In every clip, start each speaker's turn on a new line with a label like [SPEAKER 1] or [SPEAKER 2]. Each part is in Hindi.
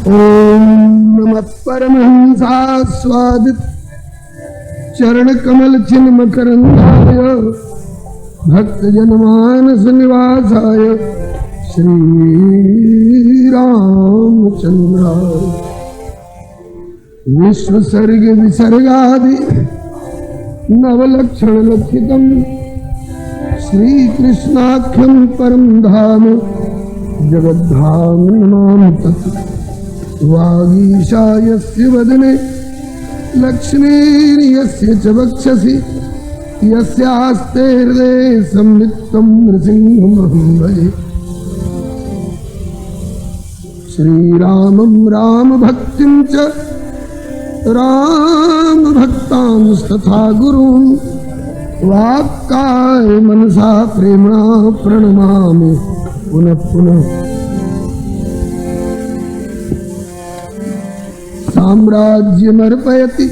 [SPEAKER 1] ओम नमः परमहंसास्वादित चरण कमल चिन्ह मकरंदाय भक्त जनमानस निवासाय श्री रामचंद्राय विश्व सर्ग विसर्गादि नवलक्षण लक्षितम् श्री कृष्णाख्यं परम धाम जगद्धाम नमामि तत् वागीशायस्य वदने लक्ष्मीर्यस्य च वक्षसि यस्यास्ते हृदये संवित्तं नृसिंहमहं भजे श्रीरामं रामभक्तिं च रामभक्तांस्तथा गुरून् वाक्काय मनसा प्रेम्णा प्रणमामि पुनः पुनः। साम्राज्यमर्पयति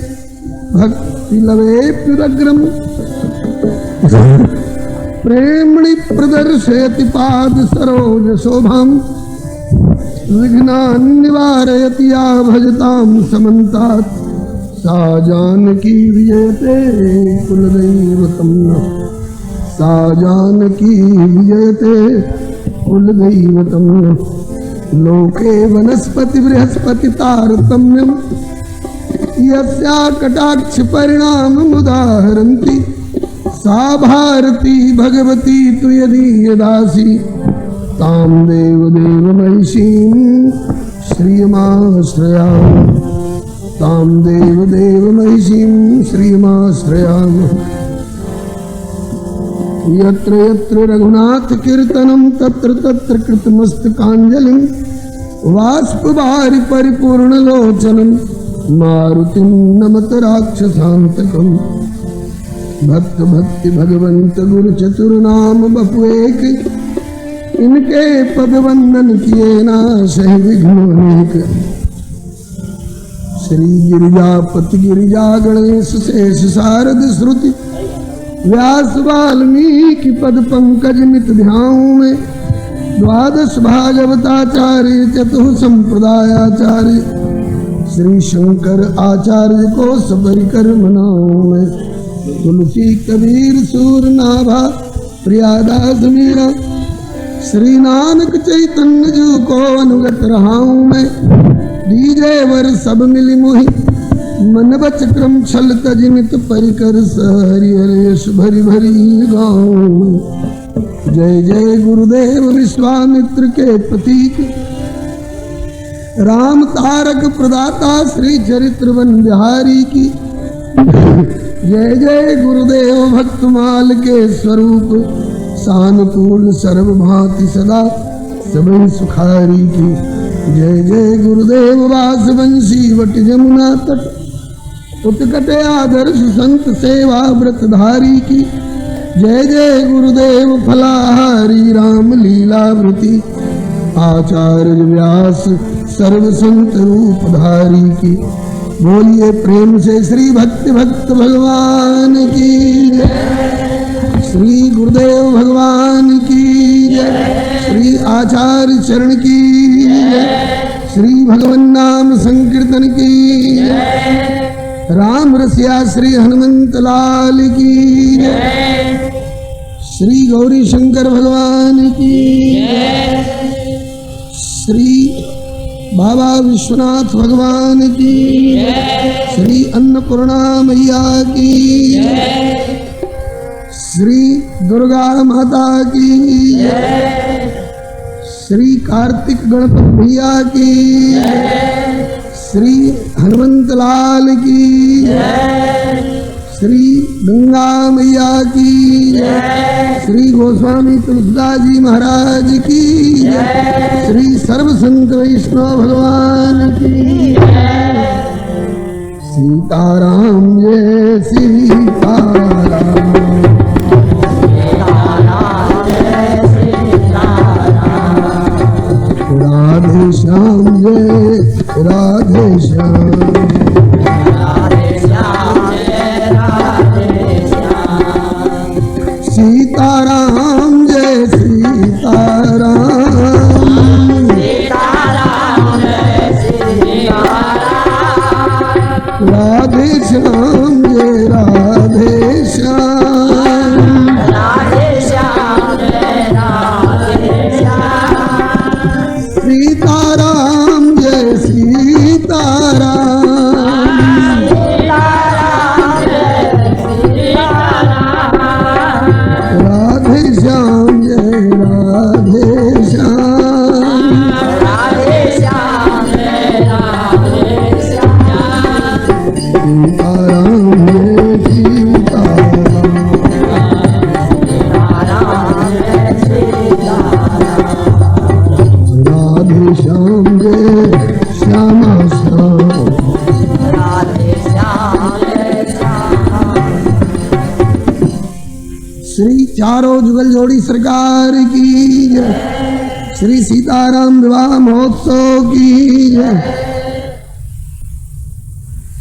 [SPEAKER 1] भक्तिलवेऽप्युदग्रम् प्रेम्णि प्रदर्शयति पादसरोजशोभाम् विघ्नान् निवारयति या भजतां समन्तात् सा जानकी विजयते कुलदैवतं नः सा जानकी विजयते कुलदैवतं नः। लोके वनस्पति बृहस्पति तारतम्यम् यस्या कटाक्ष परिणाममुदाहरन्ति सा भारती भगवती तु यदीयदासी तां देवदेव महिषीं श्रियमाश्रयामः तां देवदेव महिषीं श्रियमाश्रयामः। यत्र यत्र रघुनाथ कीर्तनं तत्र तत्र कृतमस्तकाञ्जलिं बाष्पवारि परिपूर्णलोचनं मारुतिं नमत राक्षसान्तकम्। भक्त भक्ति भगवंत गुरु चतुर्नाम बपुएक इनके पद वंदन किए नाशय विघ्न अनेक। श्री गिरिजापति गिरिजा गणेश शेष शारद श्रुति व्यास वाल्मीकि पद पंकज नित ध्याऊं में। द्वादश भागवताचार्य चतुः संप्रदायाचार्य श्री शंकर आचार्य को सबरिकर मनाऊं में। तुलसी कबीर सूर नाभा प्रियादास मीरा श्री नानक चैतन्य जी को अनुगत रहाऊं मैं। दीजे वर सब मिली मोहि मन बचक्रम छल तजनित परिकर सहरि हरेश भरी भरी गाऊं। जय जय गुरुदेव विश्वामित्र के प्रतीक राम तारक प्रदाता श्री चरित्रवन बिहारी की। जय जय गुरुदेव भक्तमाल के स्वरूप सानुकूल सर्वभांति सदा सबहि सुखारी की। जय जय गुरुदेव वासवंशी वट जमुना तट उत्कटे आदर्श संत सेवा व्रतधारी की। जय जय गुरुदेव फलाहारी राम लीलावृति आचार्य व्यास सर्व संत रूपधारी की। बोलिए प्रेम से श्री भक्ति भक्त भगवान की जय। श्री गुरुदेव भगवान की जय। श्री आचार्य चरण की जय। श्री भगवान नाम संकीर्तन की जय। राम रसिया श्री हनुमंत लाल की जय। श्री गौरी शंकर भगवान की जय। श्री बाबा विश्वनाथ भगवान की जय। श्री अन्नपूर्णा मैया की जय। श्री दुर्गा माता की जय। श्री कार्तिक गणपति भैया की जय। श्री हनुमंत लाल की जय। श्री गंगा मैया की जय। श्री गोस्वामी तुलसीदास जी महाराज की जय। श्री सर्व संत वैष्णव भगवान की जय। सीताराम जय सीताराम राधे श्याम जय राधे श्याम सीताराम जय सीताराम सीताराम जय श्यामा श्याम।
[SPEAKER 2] राधे श्याम
[SPEAKER 1] श्री चारों जुगल जोड़ी सरकार की जय। श्री सीताराम विवाह महोत्सव की जय।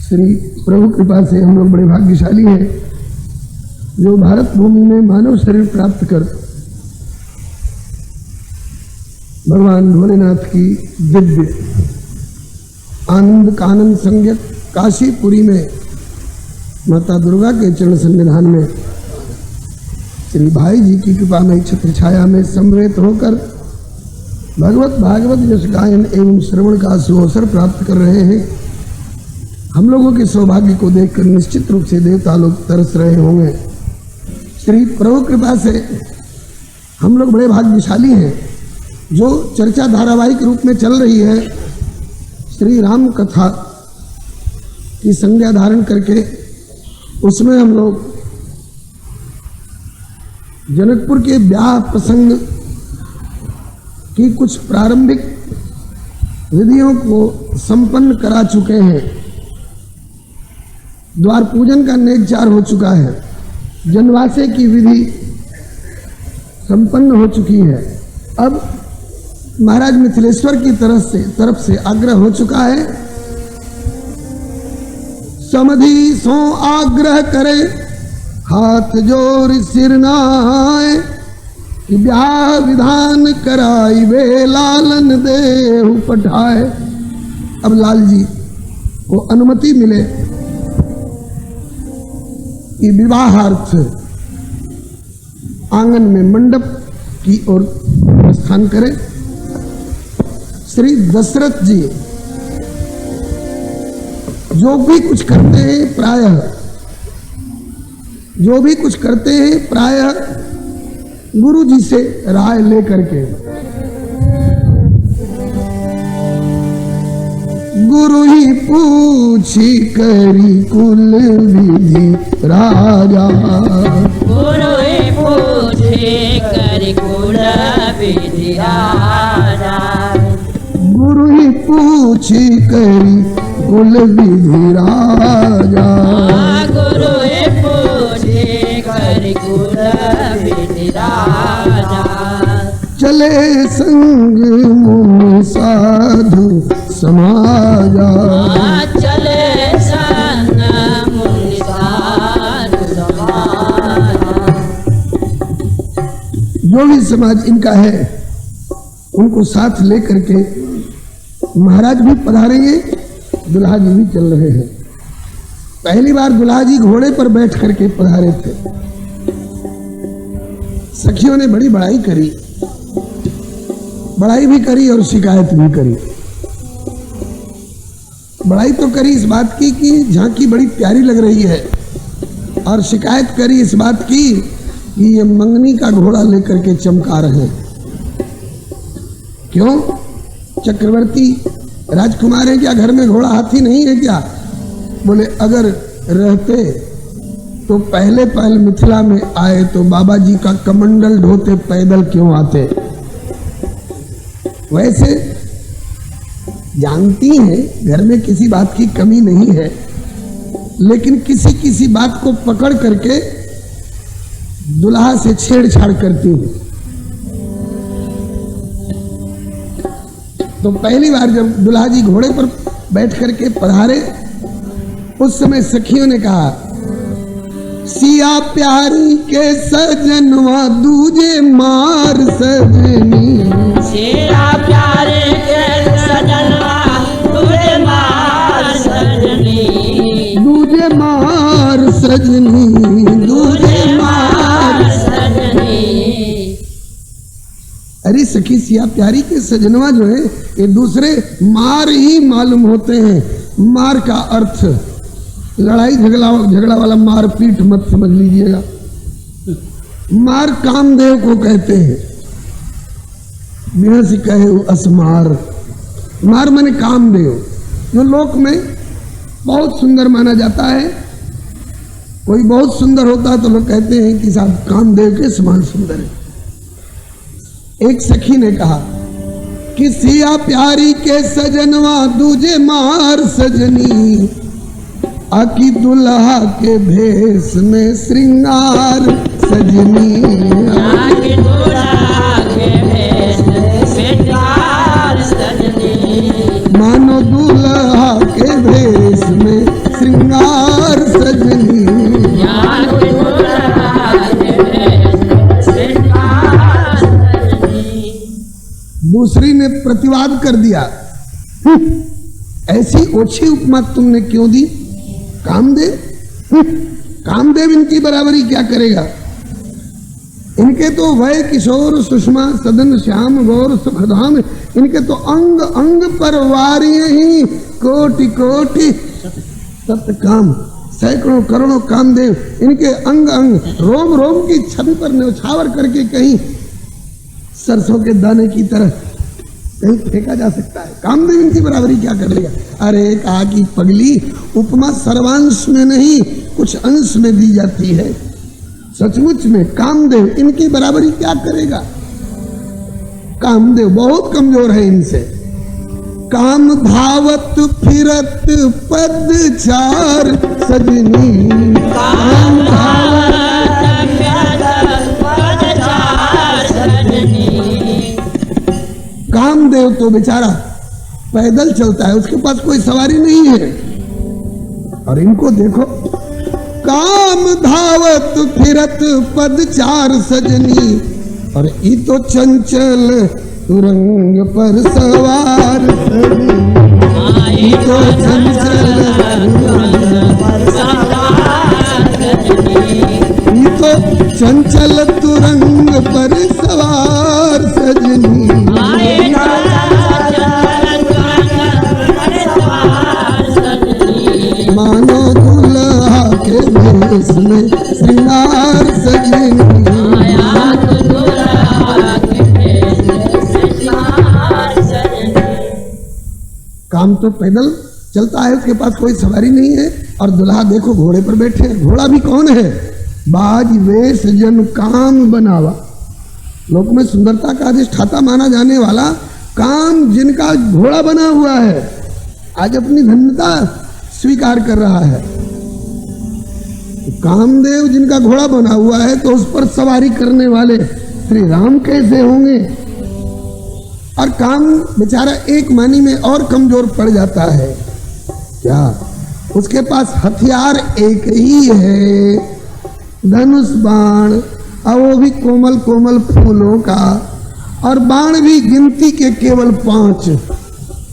[SPEAKER 1] श्री प्रभु कृपा से हम लोग बड़े भाग्यशाली हैं जो भारत भूमि में मानव शरीर प्राप्त कर भगवान भोलेनाथ की दिव्य आनंद कानन संज्ञक काशीपुरी में माता दुर्गा के चरण सन्निधान में श्री भाई जी की कृपा में छत्र छाया में समवेत होकर भगवत भागवत यश गायन एवं श्रवण का सुअवसर प्राप्त कर रहे हैं। हम लोगों के सौभाग्य को देखकर निश्चित रूप से देवता लोग तरस रहे होंगे। श्री प्रभु कृपा से हम लोग बड़े भाग्यशाली हैं जो चर्चा धारावाहिक रूप में चल रही है श्री राम कथा की संज्ञा धारण करके उसमें हम लोग जनकपुर के ब्याह प्रसंग की कुछ प्रारंभिक विधियों को संपन्न करा चुके हैं। द्वार पूजन का नेकचार हो चुका है। जनवासे की विधि संपन्न हो चुकी है। अब महाराज मिथिलेश्वर की तरफ से आग्रह हो चुका है, समधि सो आग्रह करे हाथ जोर सिर नाय कि ब्याह विधान कराई वे लालन देहु पठाए। अब लाल जी को अनुमति मिले कि विवाहार्थ आंगन में मंडप की ओर प्रस्थान करें। श्री दशरथ जी जो भी कुछ करते हैं प्रायः गुरु जी से राय लेकर के, गुरु ही पूछी करी कुल विधि राजा,
[SPEAKER 2] गुरु ही पूछी करी कुल विधि राजा,
[SPEAKER 1] गुरु ही पूछी करी कुल विधि राजा,
[SPEAKER 2] गुरु ही पूछी करी कुल विधि राजा।
[SPEAKER 1] चले संग मुनि साधु समाजा,
[SPEAKER 2] चले संग मुनि साधु समाजा।
[SPEAKER 1] जो भी समाज इनका है उनको साथ लेकर के महाराज भी पधारेंगे, दुल्हा जी भी चल रहे हैं। पहली बार दुल्हा जी घोड़े पर बैठ करके पधारे थे। सखियों ने बड़ी बड़ाई करी, बड़ाई भी करी और शिकायत भी करी। बड़ाई तो करी इस बात की कि झांकी बड़ी प्यारी लग रही है, और शिकायत करी इस बात की कि ये मंगनी का घोड़ा लेकर के चमका रहे हैं। क्यों? चक्रवर्ती राजकुमार है क्या? घर में घोड़ा हाथी नहीं है क्या? बोले अगर रहते तो पहले मिथिला में आए तो बाबा जी का कमंडल ढोते पैदल क्यों आते। वैसे जानती हैं घर में किसी बात की कमी नहीं है, लेकिन किसी बात को पकड़ करके दुल्हा से छेड़छाड़ करती हैं। तो पहली बार जब दुल्हा जी घोड़े पर बैठ करके पधारे उस समय सखियों ने कहा, सिया प्यारी के सजनवा दूजे मार सजनी,
[SPEAKER 2] सिया प्यारे के सजनवा दूजे मार सजनी,
[SPEAKER 1] दूजे मार सजनी, दूजे मार
[SPEAKER 2] सजनी।
[SPEAKER 1] अरे सखी, सिया प्यारी के सजनवा जो है ये दूसरे मार ही मालूम होते हैं। मार का अर्थ लड़ाई झगड़ा वाला मार पीट मत समझ लीजिएगा। मार कामदेव को कहते हैं। बिना से कहे असमार, मार माने कामदेव, जो लोक में बहुत सुंदर माना जाता है। कोई बहुत सुंदर होता है तो लोग कहते हैं कि साहब कामदेव के समान सुंदर है। एक सखी ने कहा किसिया प्यारी के सजनवा दूजे मार सजनी, आकी दुल्हा के भेष में श्रृंगार सजनी,
[SPEAKER 2] आके दूल्हा के भेष में श्रृंगार सजनी,
[SPEAKER 1] मानो दुल्हा के भेष में श्रृंगार सजनी।
[SPEAKER 2] आके दूल्हा के भेष में श्रृंगार सजनी।
[SPEAKER 1] दूसरी ने प्रतिवाद कर दिया, ऐसी ओछी उपमा तुमने क्यों दी? कामदेव, कामदेव इनकी बराबरी क्या करेगा? इनके तो वह किशोर सुषमा सदन श्याम गौर सुखधाम, इनके तो अंग अंग पर वारियां ही कोटि कोटि सतकाम, सैकड़ों करोड़ों कामदेव इनके अंग अंग रोम रोम की छवि पर न्यौछावर करके कहीं सरसों के दाने की तरह कहीं फेंका जा सकता है। कामदेव इनकी बराबरी क्या कर लेगा? अरे कहा कि पगली, उपमा सर्वांश में नहीं कुछ अंश में दी जाती है। सचमुच में कामदेव इनकी बराबरी क्या करेगा? कामदेव बहुत कमजोर है इनसे। काम धावत फिरत पद चार सजनी, काम धावत
[SPEAKER 2] फिरत पद चार सजनी।
[SPEAKER 1] कामदेव तो बेचारा पैदल चलता है, उसके पास कोई सवारी नहीं है। और इनको देखो, काम धावत फिरत पद चार सजनी, और ई तो चंचल तुरंग पर सवार सजनी, ई तो चंचल तुरंग पर सवार सजनी, ई तो चंचल तुरंग पर सवार सजनी, मानो दुल्हा के भेष में श्रृंगार सजनी, काम तो पैदल चलता है, उसके पास कोई सवारी नहीं है। और दुल्हा देखो घोड़े पर बैठे हैं। घोड़ा भी कौन है? बाज वेश जन काम बनावा, लोक में सुंदरता का अधिष्ठाता माना जाने वाला काम जिनका घोड़ा बना हुआ है, आज अपनी धन्यता स्वीकार कर रहा है। कामदेव जिनका घोड़ा बना हुआ है, तो उस पर सवारी करने वाले श्री राम कैसे होंगे? और काम बेचारा एक मानी में और कमजोर पड़ जाता है। क्या? उसके पास हथियार एक ही है, धनुष बाण, और वो भी कोमल कोमल फूलों का, और बाण भी गिनती के केवल 5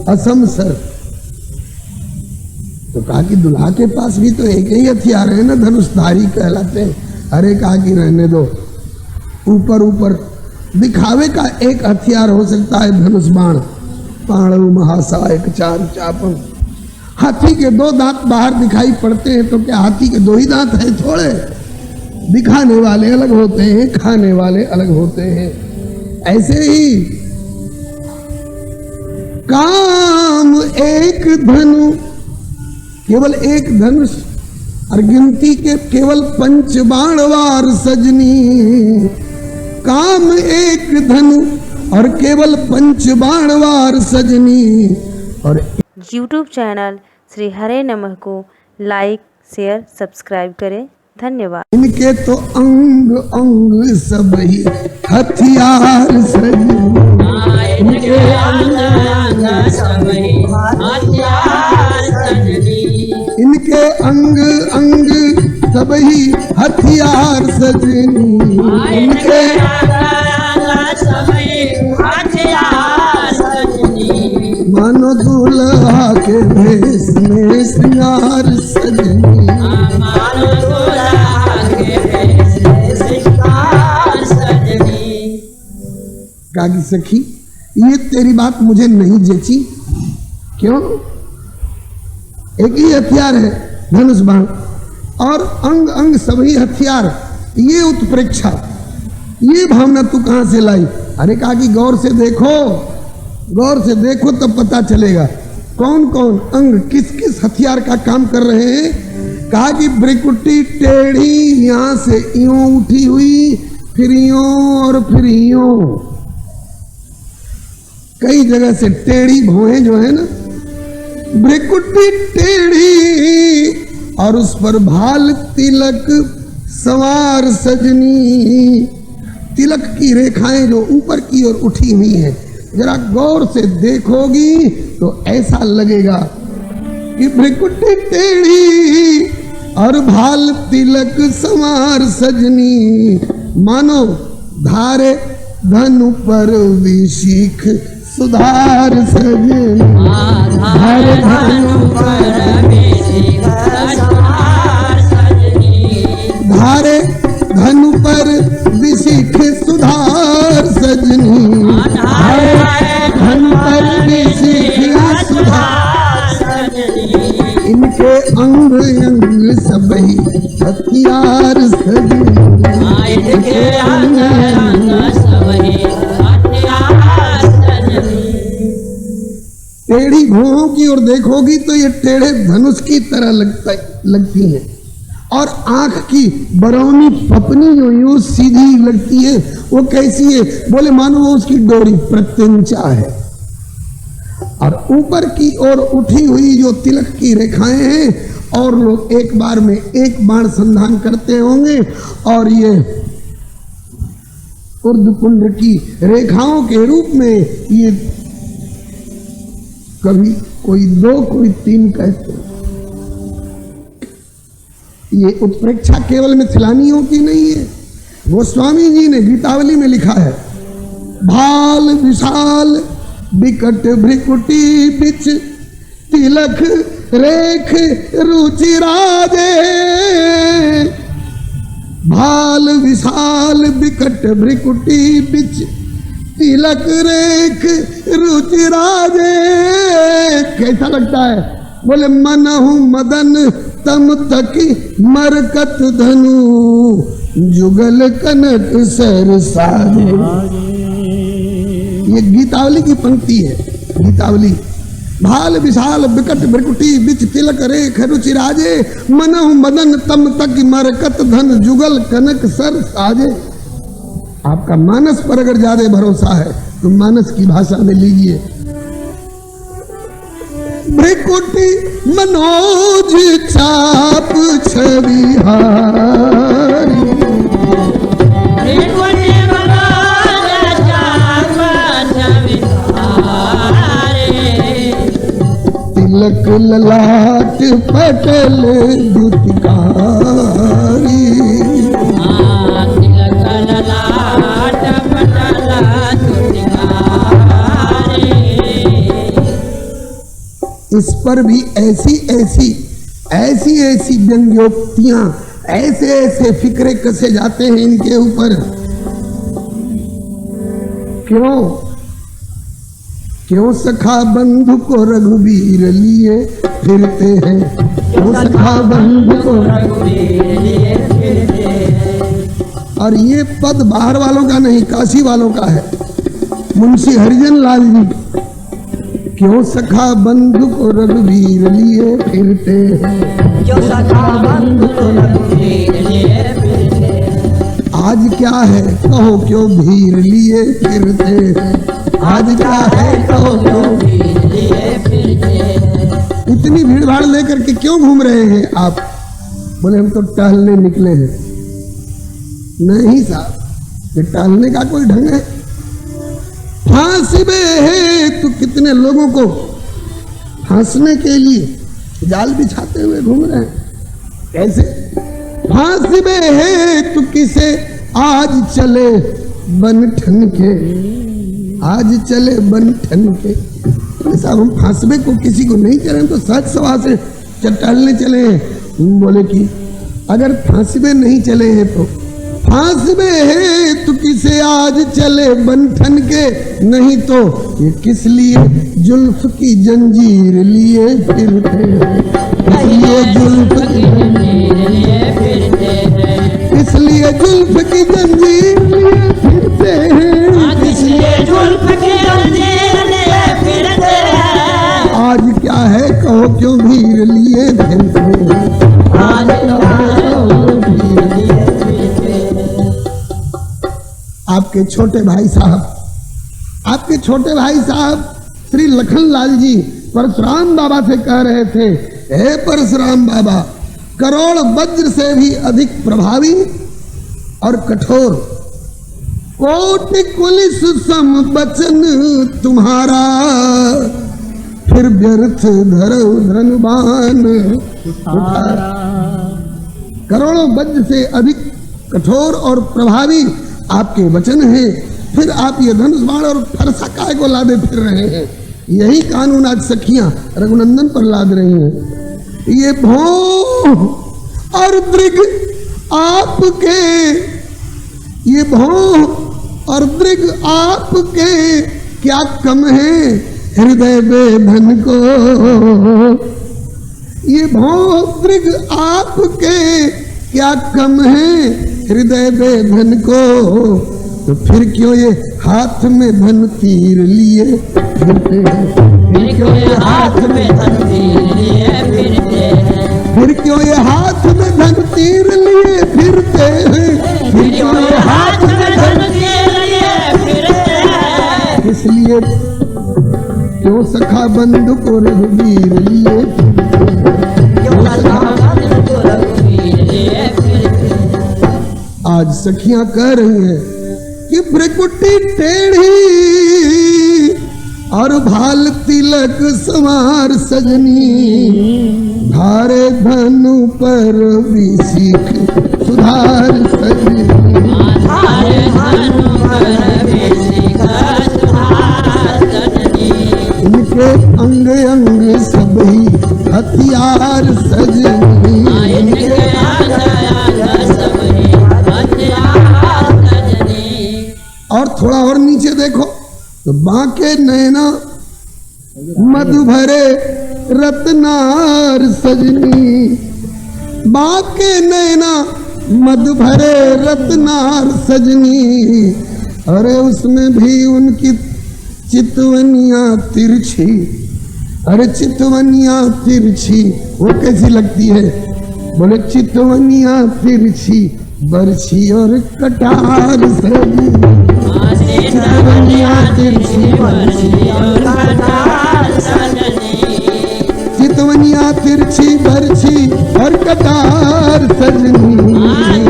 [SPEAKER 1] असम सर। तो कहा कि दुल्हा के पास भी तो एक ही हथियार है ना, धनुषधारी कहलाते हैं। अरे कहा कि रहने दो, ऊपर ऊपर दिखावे का एक हथियार हो सकता है धनुष बाण। पाणव महासायक चार चापम, हाथी के 2 दांत बाहर दिखाई पड़ते हैं, तो क्या हाथी के 2 ही दांत हैं? थोड़े। दिखाने वाले अलग होते हैं, खाने वाले अलग होते हैं। ऐसे ही काम एक धनु, केवल एक धनुष, और गिनती के केवल 5 बाणवार सजनी। काम एक धनु और केवल 5 बाणवार सजनी। और
[SPEAKER 3] YouTube चैनल श्री हरे नमः को लाइक शेयर सब्सक्राइब करें। धन्यवाद।
[SPEAKER 1] इनके तो अंग अंग सब ही हथियार सजनी,
[SPEAKER 2] इनके अंग अंग सब ही हथियार सजनी,
[SPEAKER 1] इनके अंग अंग सब ही हथियार सजनी, इनके मानो दुल्हा के भेष में श्रृंगार सजनी,
[SPEAKER 2] मानो दुल्हा के भेष में श्रृंगार सजनी।
[SPEAKER 1] कागी सखी, ये तेरी बात मुझे नहीं जची। क्यों? एक ही हथियार है धनुष बाण, और अंग अंग सभी हथियार, ये उत्प्रेक्षा, ये भावना तू कहां से लाई? अरे कहा कि गौर से देखो, गौर से देखो तब पता चलेगा कौन कौन अंग किस किस हथियार का काम कर रहे हैं। कहा कि ब्रिकुटी टेढ़ी यहां से यूं उठी हुई, फिर यूं और फिर यूं। कई जगह से टेढ़ी भौहें जो है ना, भ्रिकुटी टेढ़ी और उस पर भाल तिलक सवार सजनी। तिलक की रेखाएं जो ऊपर की ओर उठी हुई हैं, जरा गौर से देखोगी तो ऐसा लगेगा कि भ्रिकुटी टेढ़ी और भाल तिलक सवार सजनी, मानो धारे धनु पर विशिख सुधार सजनी।
[SPEAKER 2] धारे धनु पर विशिख सुधार सजनी।
[SPEAKER 1] धारे धनु पर विशिख सुधार सजनी। धारे धनु पर विशिख सुधार सजनी। इनके अंग अंग सबही हथियार सजनी।
[SPEAKER 2] इनके अंग अंग सबही हथियार सजनी।
[SPEAKER 1] टेढ़ी भौहों की ओर देखोगी तो ये टेढ़े धनुष की तरह लगती हैं, और आंख की बरौनी पपनी जो यूं सीधी लगती है वो कैसी है? बोले मानो वो उसकी डोरी प्रत्यंचा है। और ऊपर की ओर उठी हुई जो तिलक की रेखाएं हैं, और लोग एक बार में एक बाण संधान करते होंगे, और ये ऊर्ध्वपुंड की रेखाओं के रूप में ये कभी कोई 2 कोई 3 कहते हैं। ये उत्प्रेक्षा केवल मिथिलानियों की नहीं है, गोस्वामी जी ने गीतावली में लिखा है, भाल विशाल बिकट भ्रिकुटी बिच तिलक रेख रुचिराजे। भाल विशाल बिकट भ्रिकुटी बिच तिलक रेख रुचिराजे। कैसा लगता है? बोले मनहु मदन तम तक मरकत धनु जुगल कनक सर साजे। ये गीतावली की पंक्ति है। गीतावली, भाल विशाल बिकट भ्रिकुटी बिच तिलक रेख रुचिराजे, मनहु मदन तम तक मरकत धन जुगल कनक सर साजे। आपका मानस पर अगर ज्यादा भरोसा है तो मानस की भाषा में लीजिए, भ्रिकुटी मनोज चाप छवि हारी।
[SPEAKER 2] भ्रिकुटी मनोज चाप छवि हारी।
[SPEAKER 1] तिलक ललाट पटल दुतिकारी।
[SPEAKER 2] तिलक ललाट पटल दुतिकारी।
[SPEAKER 1] इस पर भी ऐसी व्यंग्योक्तियां, ऐसे फिक्रे कसे जाते हैं इनके ऊपर। क्यों सखा बंधु को रघुवीर लिए फिरते हैं? क्यों सखा बंधु को
[SPEAKER 2] रघुवीर लिए फिरते हैं।
[SPEAKER 1] और ये पद बाहर वालों का नहीं, काशी वालों का है। मुंशी हरिजन लाल जी, क्यों सखा बंधु को रघुवीर लिए फिरते हैं?
[SPEAKER 2] क्यों सखा बंधु को रघुवीर लिए फिरते हैं।
[SPEAKER 1] आज क्या है कहो क्यों भीर लिए फिरते हैं? आज क्या है कहो क्यों
[SPEAKER 2] भीर लिए फिरते हैं।
[SPEAKER 1] इतनी भीड़ भाड़ लेकर के क्यों घूम रहे हैं आप? बोले हम तो टहलने निकले हैं। नहीं साहब, ये टहलने का कोई ढंग है? फांसी में है तो कितने लोगों को फांसने के लिए जाल बिछाते हुए घूम रहे हैं। कैसे? फांसी में है तो किसे आज चले बन ठन के, आज चले बन ठन के। साहब हम फांसबे को किसी को नहीं चले तो सहज सभा से टहलने चले हैं। बोले कि अगर फांसबे नहीं चले हैं तो फांसबे है तो किसे आज चले बंठन के, नहीं तो ये किस लिए जुल्फ की जंजीर लिए फिरते हैं? इसलिए जुल्फ की
[SPEAKER 2] जंजीर लिए फिरते हैं।
[SPEAKER 1] इसलिए जुल्फ की जंजीर लिए फिरते हैं।
[SPEAKER 2] इसलिए जुल्फ की जंजीर लिए फिरते हैं।
[SPEAKER 1] आज क्या है कहो क्यों भीड़ लिए फिरते हैं?
[SPEAKER 2] आज क्या है कहो भीड़ लिए फिरते हैं।
[SPEAKER 1] आपके छोटे भाई साहब आपके छोटे भाई साहब श्री लखनलाल जी परशुराम बाबा से कह रहे थे, हे परशुराम बाबा, करोड़ वज्र से भी अधिक प्रभावी और कठोर, कोटि कुलिस सम बचन तुम्हारा, फिर व्यर्थ धरौ धनुबान उठारा। करोड़ों वज्र से अधिक कठोर और प्रभावी आपके वचन हैं, फिर आप ये धनुष बाण और फरसा काय को लादे फिर रहे हैं। यही कानून आज सखियां रघुनंदन पर लाद रही हैं। ये भौं और दृग आपके, ये भौं और दृग आपके क्या कम है हृदय बेधन को, ये भौं दृग आपके क्या कम है हृदय बेधन को, तो फिर क्यों ये हाथ में धन तीर लिए फिरते हैं,
[SPEAKER 2] फिर क्यों ये हाथ में धन तीर लिए फिरते हैं,
[SPEAKER 1] फिर क्यों ये हाथ में धन तीर लिए फिरते हैं,
[SPEAKER 2] फिर क्यों ये हाथ में धन तीर लिए फिरते हैं,
[SPEAKER 1] इसलिए क्यों सखा बंधु को रघुवीर लिए,
[SPEAKER 2] क्यों सखा बंधु को रघुवीर लिए फिरते हैं।
[SPEAKER 1] आज सखियां कह रही हैं कि भ्रिकुटी टेढ़ी और भाल तिलक सवार सजनी, धारे धनु पर भी सीख सुधार सजनी,
[SPEAKER 2] धारे धनु पर भी सीख सुधार सजनी,
[SPEAKER 1] इनके अंग अंग सभी हथियार सजनी,
[SPEAKER 2] इनके अंग अंग सभी हथियार सजनी।
[SPEAKER 1] और थोड़ा और नीचे देखो तो बांके नैना मधु भरे रत्नार सजनी, बांके नैना मधु भरे रत्नार सजनी, अरे उसमें भी उनकी चितवनिया तिरछी, अरे चितवनिया तिरछी वो कैसी लगती है, बोले चितवनिया तिरछी बरछी और कटार सजनी, चितवनिया तिरछी बरछी और
[SPEAKER 2] कटार सजनी,
[SPEAKER 1] चितवनिया तिरछी बरछी और कटार सजनी,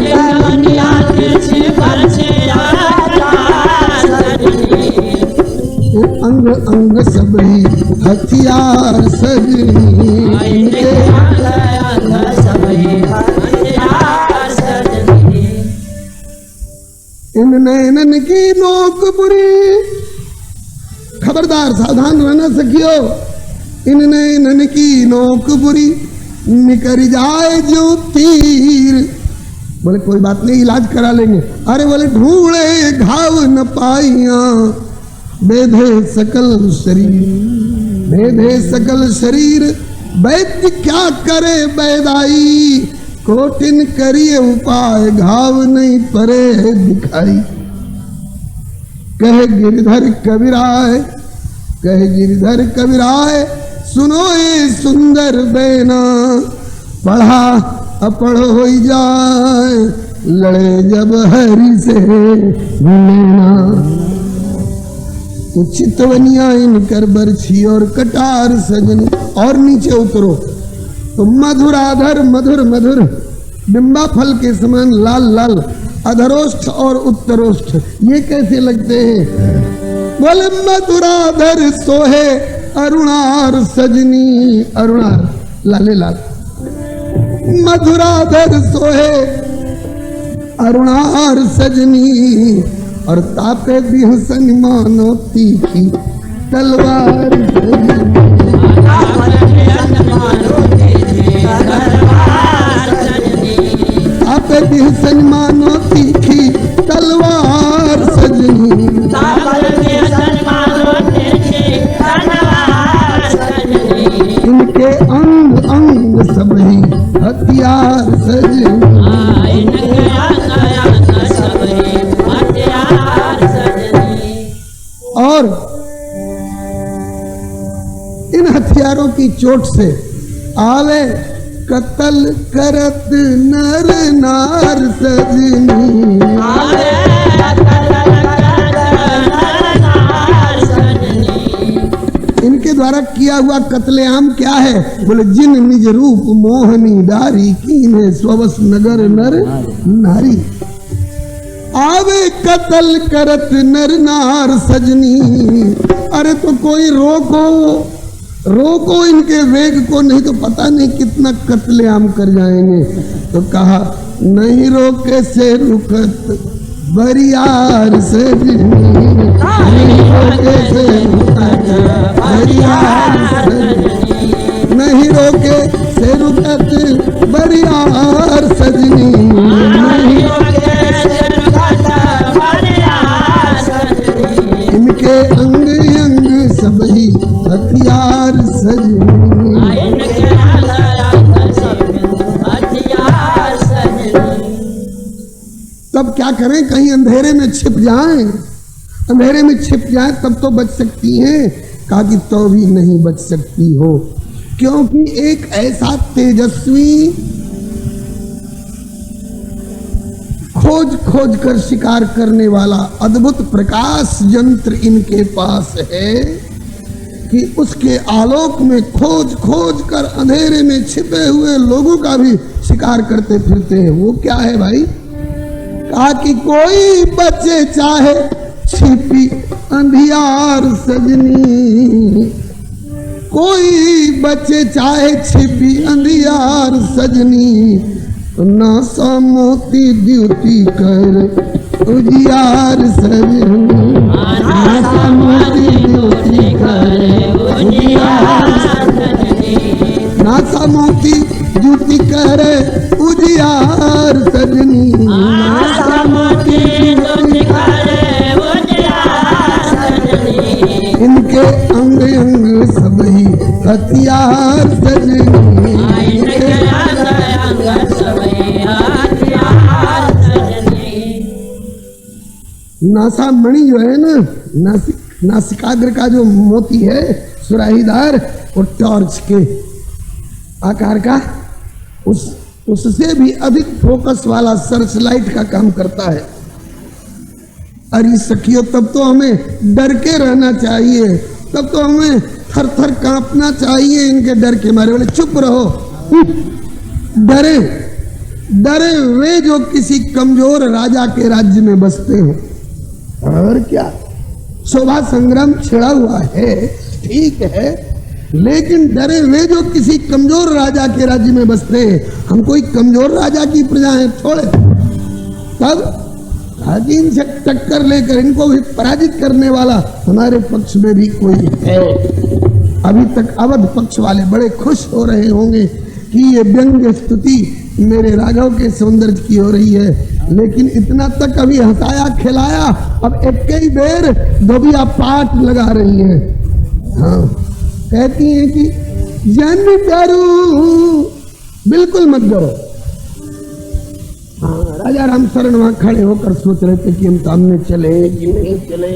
[SPEAKER 2] चितवनिया तिरछी बरछी और कटार सजनी,
[SPEAKER 1] अंग अंग सभी हथियार सजनी,
[SPEAKER 2] इनके अंग अंग सभी हथियार सजनी,
[SPEAKER 1] इन नैनन की नोक बुरी, खबरदार सावधान रहना सखियो, इन नैनन की नोक बुरी निकर जाए जो तीर, बोले कोई बात नहीं इलाज करा लेंगे, अरे बोले ढूंढे घाव न पाइया बेधे सकल शरीर, बेधे सकल शरीर, वैद्य क्या करे बैदाई, कोटिन करिए उपाय घाव नहीं परे दिखाई, कहे गिरधर कबीराय, कहे गिरधर कबीराय, सुनो ये सुंदर बेना, पढ़ा अपढ़ हो जाए, लड़े जब हरि से लेना, तो चितवनिया इनकर बरछी और कटार सजनी। और नीचे उतरो तो मधुराधर मधुर मधुर बिंबा फल के समान लाल लाल अधरोष्ठ और उत्तरोष्ठ, ये कैसे लगते हैं, बोले मधुराधर सोहे अरुणार सजनी, अरुणार लाले लाल, मधुराधर सोहे अरुणार सजनी, और तापे बिहसन मानो तीखी तलवार सजनी, तापे बिहसन मानो तीखी तलवार सजनी, इनके अंग अंग सभी हथियार सजनी, और इन हथियारों की चोट से आवे कत्ल करत नर नार सजनी, द्वारा किया हुआ कत्लेआम क्या है? बोले जिन निज रूप मोहनी डारी कीने स्वस नगर नर नारी। आवे कत्ल करत नर नार सजनी। अरे तो कोई रोको इनके वेग को, नहीं तो पता नहीं कितना कत्लेआम कर जाएंगे। तो कहा नहीं रोके से रुकत बरियार सजनी, नहीं रोके से रुकत बरियार सजनी, नहीं रोके से रुकत बरियार सजनी, नहीं रोके से रुकत बरियार सजनी। इनके अंग अंग सब ही हथियार सजनी, इनके अंग अंग सब हथियार सजनी। तब क्या करें? कहीं अंधेरे में छिप जाएं, अंधेरे में छिप जाएं तब तो बच सकती हैं। कहा कि तो भी नहीं बच सकती हो, क्योंकि एक ऐसा तेजस्वी खोज खोज कर शिकार करने वाला अद्भुत प्रकाश यंत्र इनके पास है कि उसके आलोक में खोज खोज कर अंधेरे में छिपे हुए लोगों का भी शिकार करते फिरते हैं। वो क्या है भाई? कहा कि कोई बचे चाहे छिपी अंधियार सजनी, कोई बचे चाहे छिपी अंधियार सजनी, नासा मोती द्युति कर उजियार सजनी, नासा मोती द्युति कर उजियार सजनी, नासा मोती द्युति कर उजियार सजनी, नासा मोती द्युति कर उजियार सजनी। इनके अंग अंग सब ही हथियार सजनी, इनके अंग अंग सब ही हथियार सजनी। नासा मणि जो है ना, नासिकाग्र का जो मोती है सुराहीदार, और टॉर्च के आकार का, उससे भी अधिक फोकस वाला सर्च लाइट का काम करता है। अरे सखियों, तब तो हमें डर के रहना चाहिए, तब तो हमें थर थर कांपना चाहिए इनके डर के मारे। बोले चुप रहो, डरे डरे वे जो किसी कमजोर राजा के राज्य में बसते हो। और क्या, शोभा संग्राम छिड़ा हुआ है, ठीक है, लेकिन डरे वे जो किसी कमजोर राजा के राज्य में बसते हैं। हम कोई कमजोर राजा की प्रजा है थोड़े। तब इनसे टक्कर लेकर इनको भी पराजित करने वाला हमारे पक्ष में भी कोई है। अभी तक अवध पक्ष वाले बड़े खुश हो रहे होंगे कि ये व्यंग्य स्तुति मेरे राघव के सौंदर्य की हो रही है, लेकिन इतना तक अभी हंसाया खिलाया, अब एक कई बेर धोबिया पाठ लगा रही है। हाँ, कहती हैं कि जन डरो, बिल्कुल मत डरो। हाँ, राजा राम शरण वहां खड़े होकर सोच रहे थे कि हम सामने चले कि नहीं चले,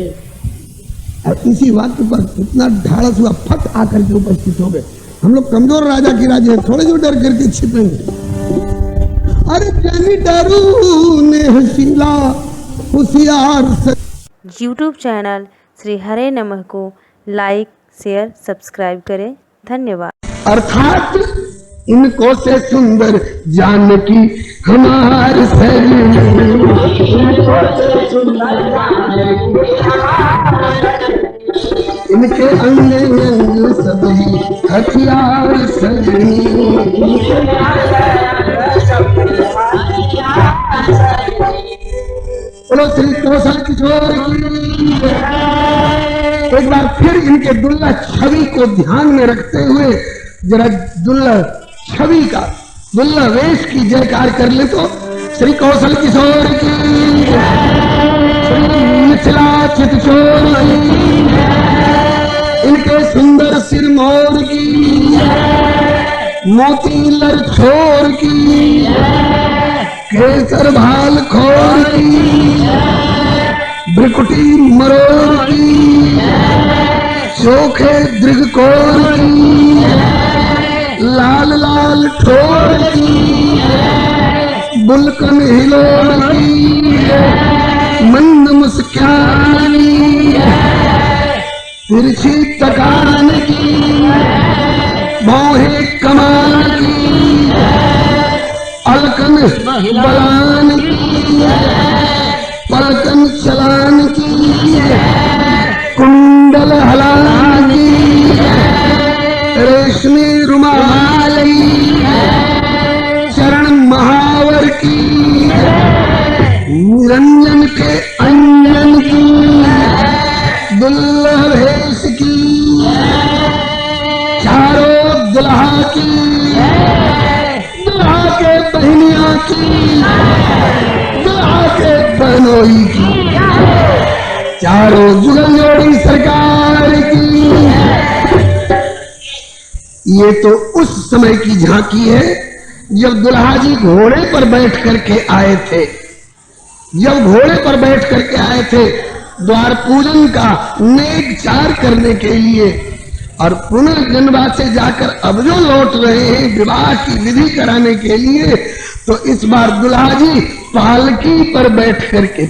[SPEAKER 1] और इसी वाक्य पर कितना ढाढ़स हुआ, फट आकर के उपस्थित हो गए। हम लोग कमजोर राजा की राजा हैं, थोड़े जो डर करके छिपेंगे। अरे जन डरू ने हसीला होशियार।
[SPEAKER 3] यूट्यूब चैनल श्री हरे नमः को लाइक शेयर सब्सक्राइब करें। धन्यवाद।
[SPEAKER 1] अर्थात इनको से सुंदर जानकी हमार सजनी, इनको से सुंदर जानकी इनके अंग अंग सब ही हथियार सजनी। बोलो श्री कौशल किशोर की। एक बार फिर इनके दुल्ला छवि को ध्यान में रखते हुए जरा दुल्ला छवि का, दुल्ला वेश की जयकार कर ले तो श्री कौशल किशोर की, श्री मिथिला चितचोर की, इनके सुंदर सिरमौर की, मोती लर छोर की, केसर भाल खोर की, भ्रिकुटी मरोर की, चोखे दृगकोर की, लाल लाल ठोर की, बुलकन हिलोर की, मंद मुस्कानी, तिरछी तकान की, भौहे कमान की, अलकन बलान की, पलकन चलान की, कुंडल हलान की, रेशमी रुमाल की, चरण महावर की, निरंजन के अंजन की, दुल्लभ भेष की, चारों दुल्हा की, दुल्हा के बहनिया की, दुल्हा के बहनोई की, चारों जुगल जोड़ी सरकार की। ये तो उस समय की झांकी है जब दुल्हा जी घोड़े पर बैठ करके आए थे। जब घोड़े पर बैठ करके आए थे द्वार पूजन का नेक चार करने के लिए, और पुनर्जन्मा से जाकर अब जो लौट रहे हैं विवाह की विधि कराने के लिए, तो इस बार दुल्हा जी पालकी पर बैठ करके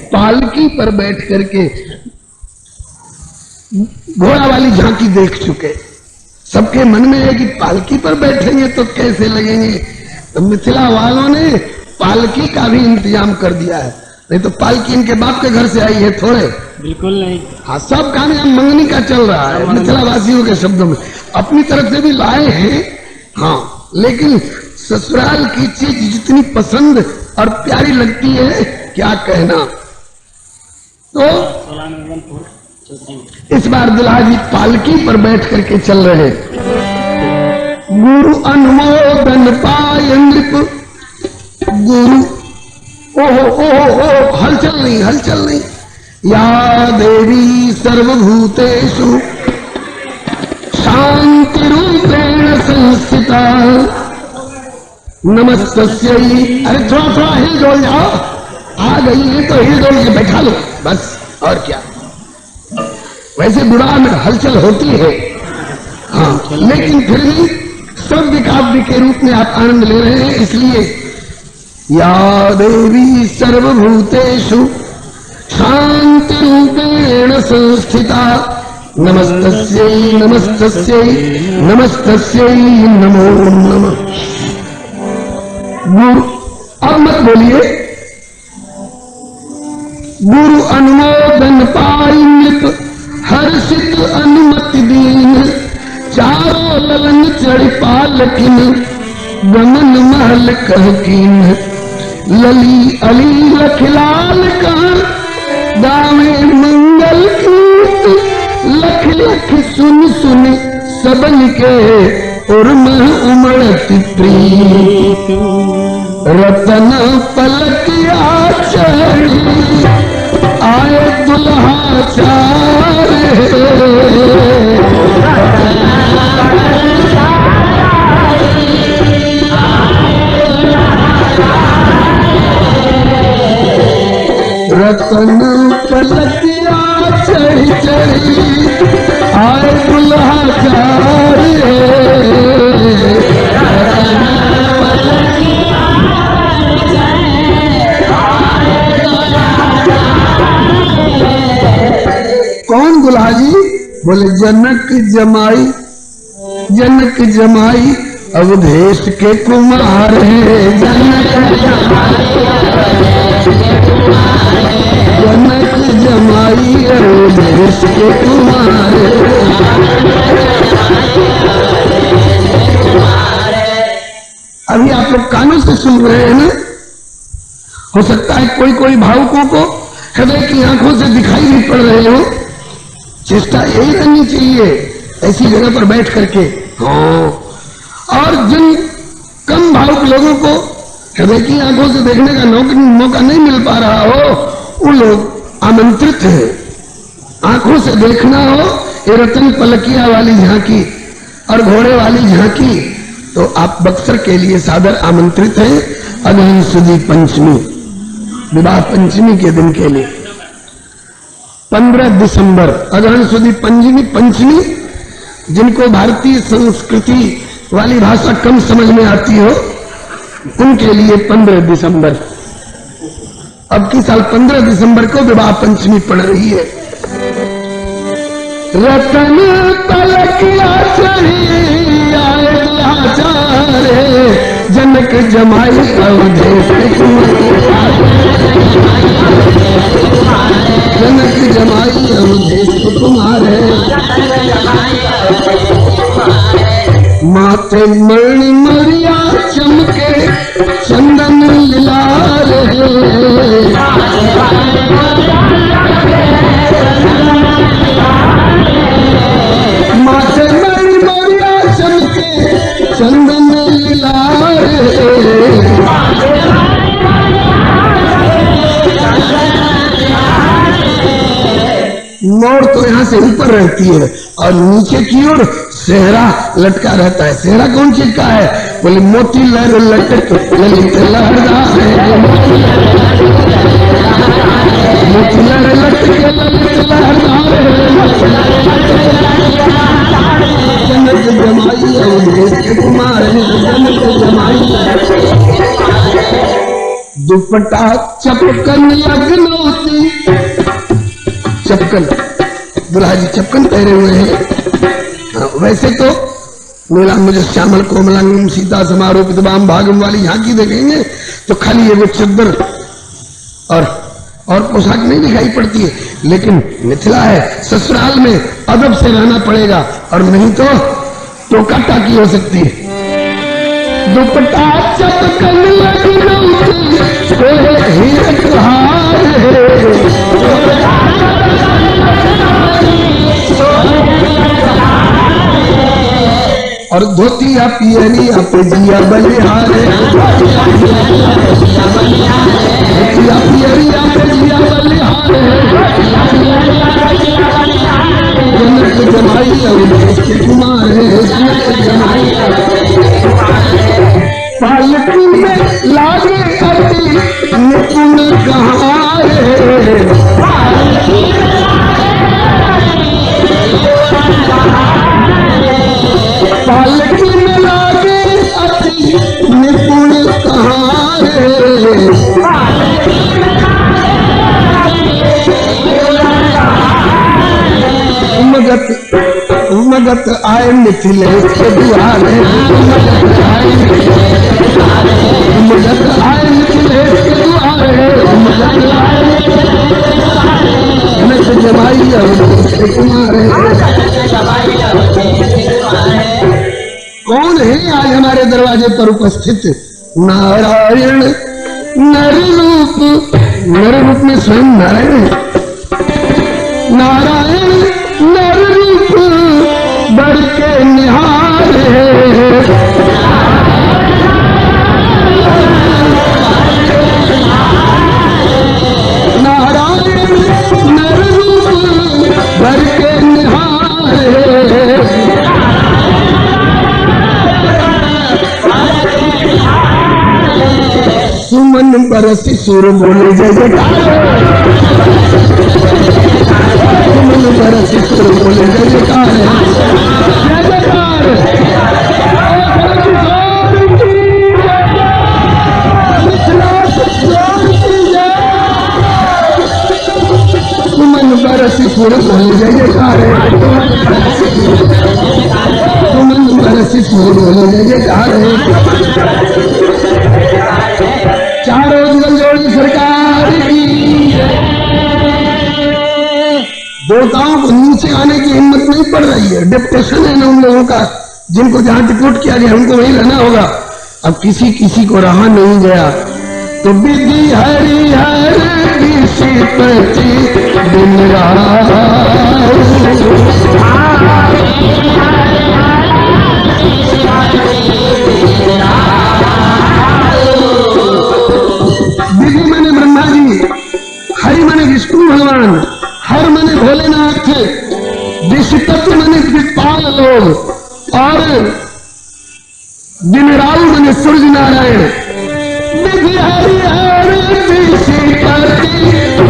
[SPEAKER 1] घोड़ा वाली झांकी देख चुके। सबके मन में है कि पालकी पर बैठेंगे तो कैसे लगेंगे, तो मिथिला वालों ने पालकी का भी इंतजाम कर दिया है। नहीं तो पालकी इनके बाप के घर से आई है थोड़े,
[SPEAKER 2] बिल्कुल नहीं।
[SPEAKER 1] हाँ, सब काम यहाँ मंगनी का चल रहा है। मिथिला वासियों के शब्दों में अपनी तरफ से भी लाए हैं, हाँ, लेकिन ससुराल की चीज जितनी पसंद और प्यारी लगती है क्या कहना। तो इस बार दुल्हा जी पालकी पर बैठ करके चल रहे। गुरु अनुमोदन पाय नृप, गुरु ओहो ओहो ओहो, हलचल नहीं। या देवी सर्वभूतेषु शांति रूपेण संस्थिता नमस्तस्यै। अरे थोड़ा हिल डोल जाओ, आ गई है तो हिल डोल के बैठा लो बस, और क्या। वैसे बुढ़ा में हलचल होती है, हाँ, लेकिन फिर भी शब्द काव्य के रूप में आप आनंद ले रहे हैं, इसलिए या देवी सर्वभूतेषु शांति रूपेण संस्थिता नमस्तस्यै नमो नमः। गुरु, अब मत बोलिए। गुरु अनुमोदन पाई नृप, हर्षित अनुमति दीन, चारों ललन चढ़ पालकिन, गमन महल कहकीन, लली अली लखलाल कह, गावे मंगल गीत, लख लख सुन सबन के, उर्म उमड़त प्रीत, रतन पलकिया चढ़ी, आए दुल्हा चार, रतन पलकिया चढ़ी, आए दुल्हा चार, कौन दुल्हा जी? बोले जनक जमाई अवधेश के कुमार है, जनक जमाई अवधेश के कुमार। अभी आप लोग कानों से सुन रहे हैं ना, हो सकता है कोई कोई भावुकों को हृदय की आंखों से दिखाई भी पड़ रहे हो। चेष्टा यही करनी चाहिए ऐसी जगह पर बैठ करके, हाँ। और जिन कम भावुक लोगों को हृदय की आंखों से देखने का मौका नहीं मिल पा रहा हो, वो लोग आमंत्रित हैं। आंखों से देखना हो ये रतन पलकिया वाली झांकी और घोड़े वाली झांकी, तो आप बक्सर के लिए सादर आमंत्रित हैं अगहन सुदी पंचमी, विवाह पंचमी के दिन के लिए। 15 दिसंबर अगहन सुदी पंचमी, जिनको भारतीय संस्कृति वाली भाषा कम समझ में आती हो उनके लिए 15 दिसंबर। अब की साल 15 दिसंबर को विवाह पंचमी पड़ रही है। रतन तलकिया चढ़ी आए आचार्य जनक जमाई अवधेश जनक जमाई अवधेश तुम्हारे माथे मणि मरिया चमके चंदन लाल माथे मणि मरिया चमके चंदन लाल मोर तो यहाँ से ऊपर रहती है और नीचे की ओर सेहरा लटका रहता है। सेहरा कौन चीज का है? बोले मोती लहर लटक ललित लहरदार मोती लहर लटक ललित लहरदार जनक जमाई अवधेश कुमार जनक जमाई दुपट्टा चपकन लखनऊती चपकन दुल्हा जी चपकन पहरे हुए हैं। वैसे तो मेला मुझे श्यामल कोमलांगम सीता समारोपित बाम भागम वाली झांकी देखेंगे तो खाली ये वो चद्दर और पोशाक नहीं दिखाई पड़ती है, लेकिन मिथिला है, ससुराल में अदब से रहना पड़ेगा और नहीं तो टोका टाकी हो सकती है। दुपट्टा चपकन और धोतिया पियरिया पे जिया बलिहारे धोतिया पियरिया पे जिया बलिहारे जनक जमाई अवधेश कुमार पालकी में लागे अति निपुण कहारे पालकी में लागे अति निपुण कहारे उमगत आए मिथिलेश के दुआरे उमगत आए मिथिलेश के दुआरे जनक जमाई अवधेश कुमारे कौन है आज हमारे दरवाजे पर उपस्थित? नारायण नर रूप में स्वयं नारायण है। नारायण नर रूप बढ़ के निहार है नारायण नर रूप बढ़ के निहार है सुमन बरसी सुर बोले जय जयकार सुमन बरसी सुर बोले जय जयकार जय जयकार सुमन बरसी सुर बोले जय जयकार सुमन बरसी सुर बोले जय जयकार चारों जोड़ी सरकार की देवताओं को नीचे आने की हिम्मत नहीं पड़ रही है। डिप्टेशन है ना उन लोगों का, जिनको जहां डिपोर्ट किया गया उनको वहीं रहना होगा। अब किसी किसी को रहा नहीं गया तो विधि हरि हर किसी पति दिन रात विधि माने ब्रह्मा जी, हरि माने विष्णु भगवान, हर माने भोलेनाथ, विष्णुतत्व माने दिक्पाल लोग और दिन राव माने सूर्य नारायण। विधि हरि हर विष्णुपति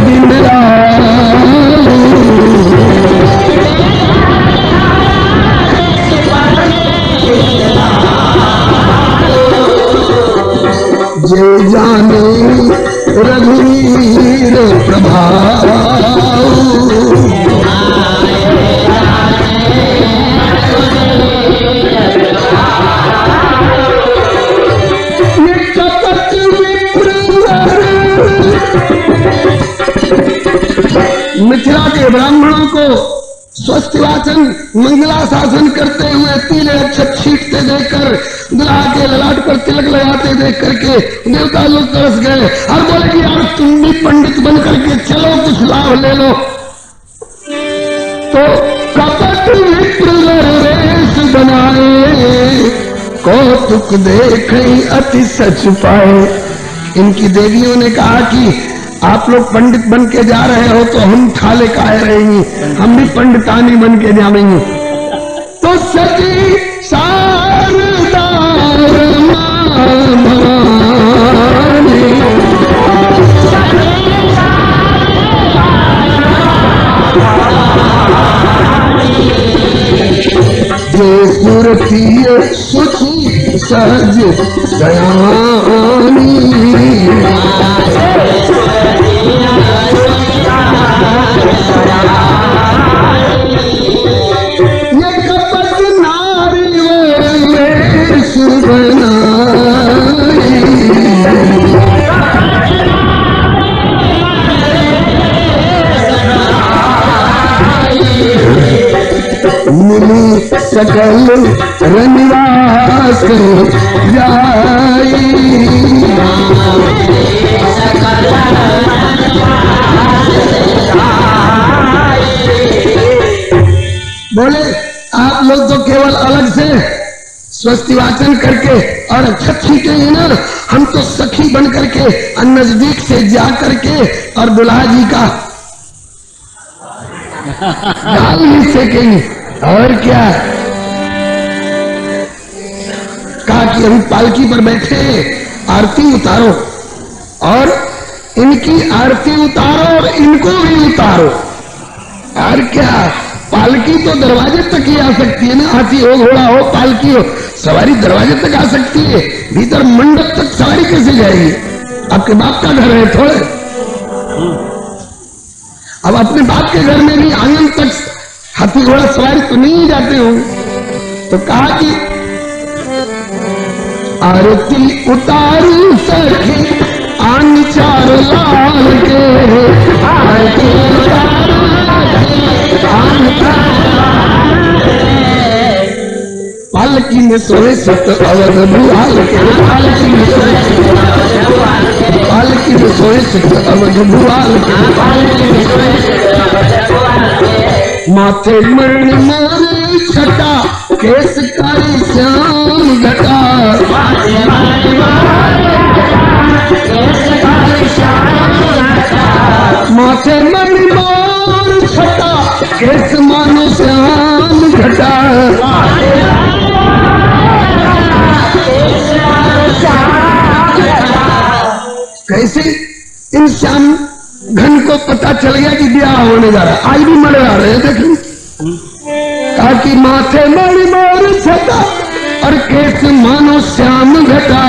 [SPEAKER 1] दिन जय जाने रघुवीर प्रभाव मिथिला के ब्राह्मणों को स्वस्थ वाचन मंगलाशासन करते हुए पीले अक्षत छींटते देखकर, दुल्हा के ललाट पर तिलक लगाते देख करके देवता लोग तरस गए और बोले कि यार तुम भी पंडित बन करके चलो, कुछ लाभ ले लो। तो कपट विप्र वेश बनाए, कौतुक देखें अति सच पाए। इनकी देवियों ने कहा कि आप लोग पंडित बन के जा रहे हो तो हम थाले काहे रहेंगे, हम भी पंडितानी बन के जाएंगे। तो सती शारदा ये सुरती सुखी सहज दयानी, ये कपट नारी वेश बनाई, मिली सकल रनिवास जाई। बोले आप लोग तो केवल अलग से स्वस्ति वाचन करके और अक्षत छींटेंगे ना, हम तो सखी बन करके नजदीक से जा करके और दुल्हा जी का गाल ही सेकेंगे। और क्या कहा कि हम पालकी पर बैठे, आरती उतारो और इनकी आरती उतारो और इनको भी उतारो। और क्या, पालकी तो दरवाजे तक ही आ सकती है ना, हाथी हो घोड़ा हो पालकी हो, सवारी दरवाजे तक आ सकती है, भीतर मंडप तक सवारी कैसे जाएगी? आपके बाप का घर है थोड़े, अब अपने बाप के घर में भी आंगन तक हाथी घोड़ा सवारी तो नहीं जाते होंगे। तो कहा कि आरती उतारू सखी आन चार लाल के, आरती उतारू आन चार लाल के, पालकी में सोए सत अवध भुआल के, पालकी में सोए सत अवध भुआल के, माथे मणि मोर छटा केस कारी श्याम घटा, माथे मणि मोर छटा केस मानो श्याम घटा। कैसे इन श्याम घन को पता चल गया कि ब्याह होने जा रहा है, आज भी मर आ रहे हैं देखिए। ताकि माथे मणि मोर छटा और केस मानो श्याम घटा,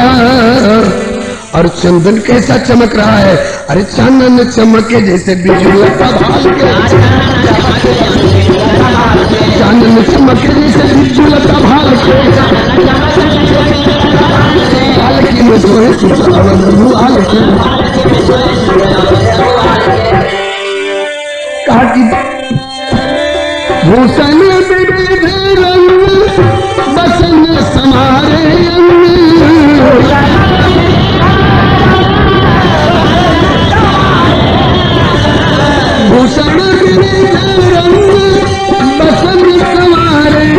[SPEAKER 1] और चंदन कैसा चमक रहा है, अरे चांदन चमके जैसे बिजुली का भाल के, चांदन चमके जैसे बिजुली का भाल के, पालकी में सोए भुआल के। कहा कि भूषण विविध रंग बसन समारे भूषण विविध रंग बसन समारे,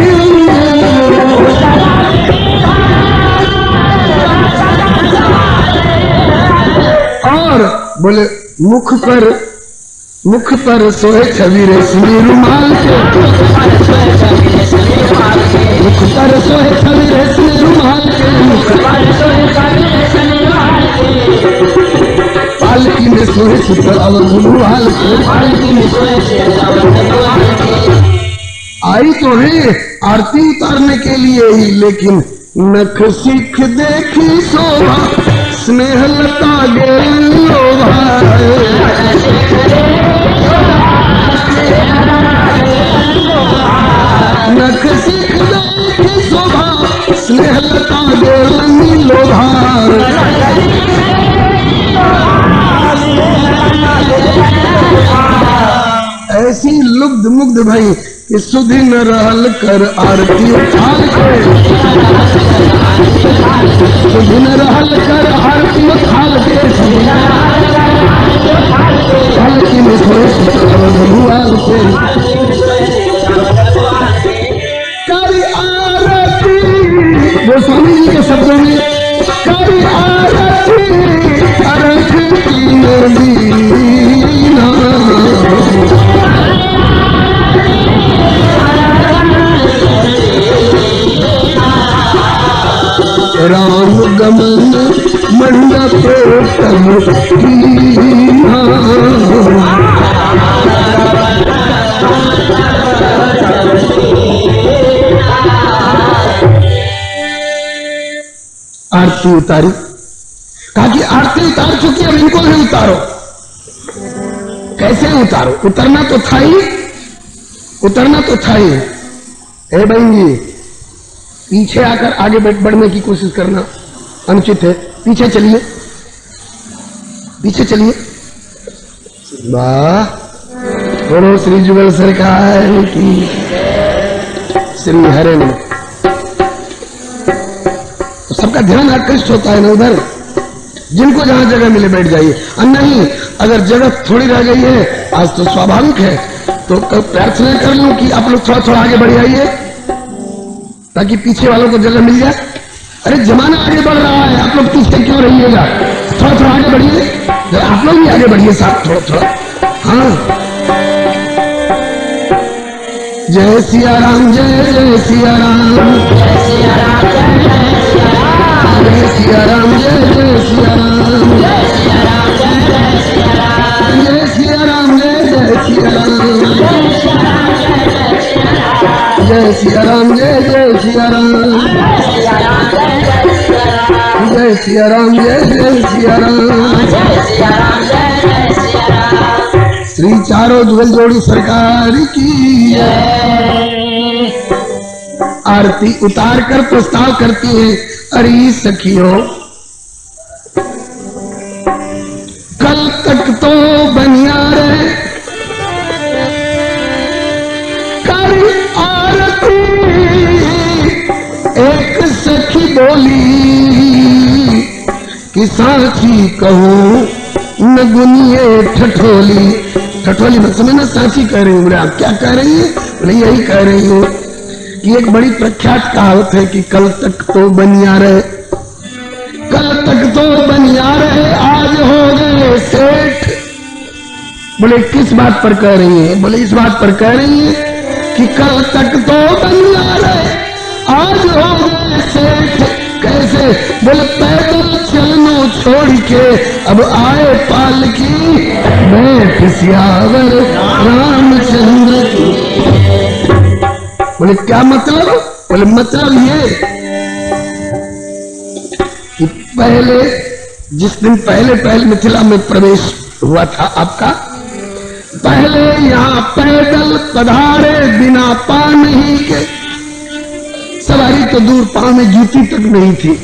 [SPEAKER 1] और बोले मुख पर सोए छवि रेशमी रुमाल के, मुख पर सोए छवि रेशमी रुमाल के, पालकी में सोए सुतर अवध भुआल के। आई तो है आरती उतारने के लिए ही, लेकिन नख सिख देखी शोभा स्नेह लता गेल लोभा, नख सिख देखी शोभा स्नेह लता गेल लोभा। मुग्ध मुग्ध भई कि सुधि न रहल कर आरती उठाल के, सुधि न रहल कर आरती उठाल के, हल्की में थोड़े भगवान के करी आरती। गोस्वामी जी के शब्दों में करी आरती अरख की नदीना, राम गमन मंडप तब कीना, आरती उतारी। कहा कि आरती उतार चुकी, अब इनको भी उतारो। कैसे उतारो? उतरना तो था ही, उतरना तो था ही। हे बहन जी, पीछे आकर आगे बढ़ने की कोशिश करना अनुचित है। पीछे चलिए, पीछे चलिए। वाह, बोलो श्री जुगल सरकार की, श्री हरे नमः। तो सबका ध्यान आकृष्ट होता है ना उधर, जिनको जहां जगह मिले बैठ जाइए। और नहीं, अगर जगह थोड़ी रह गई है, आज तो स्वाभाविक है, तो प्रार्थना कर लूं कि आप लोग थोड़ा थोड़ा आगे बढ़ जाइए ताकि पीछे वालों को जगह मिल जाए। अरे जमाना आगे बढ़ रहा है, आप लोग पीछे क्यों रहिएगा? थोड़ा थोड़ा आगे बढ़िए, आप लोग भी आगे बढ़िए साथ, थोड़ा थोड़ा। हाँ, जय सिया राम, जय जय सिया राम, जय सिया राम, जय सिया राम, जय सिया राम, जय सिया राम, जय सिया राम, जय सिया राम, जय सिया राम, जय सिया राम, जय सिया राम, जय जय सिया राम, जय सिया राम, जय जय सिया राम। श्री चारों जुगल जोड़ी सरकार की आरती उतार कर प्रस्ताव करती है। अरे सखियों, कल तक तो बनिया रे कर आरती, एक सखी बोली कि साची कहूं न गुनिए ठठोली। ठठोली मत समझना, साची कह रही हूं। आप क्या कह रही है? बोले यही कह रही हूं कि एक बड़ी प्रख्यात कहावत है कि कल तक तो बनिया रहे, कल तक तो बनिया रहे, आज हो गए सेठ। बोले किस बात पर कह रही है? बोले इस बात पर कह रही है कि कल तक तो बनिया रहे, आज हो गए सेठ। कैसे? बोले पैदल चलनो छोड़ के अब आए पालकी, बैठ सियावर रामचंद्र की। बोले क्या मतलब? बोले मतलब ये कि पहले, जिस दिन पहले मिथिला में प्रवेश हुआ था आपका, पहले यहाँ पैदल पधारे बिना पान ही के, सवारी तो दूर, पांव में जूती तक नहीं थी।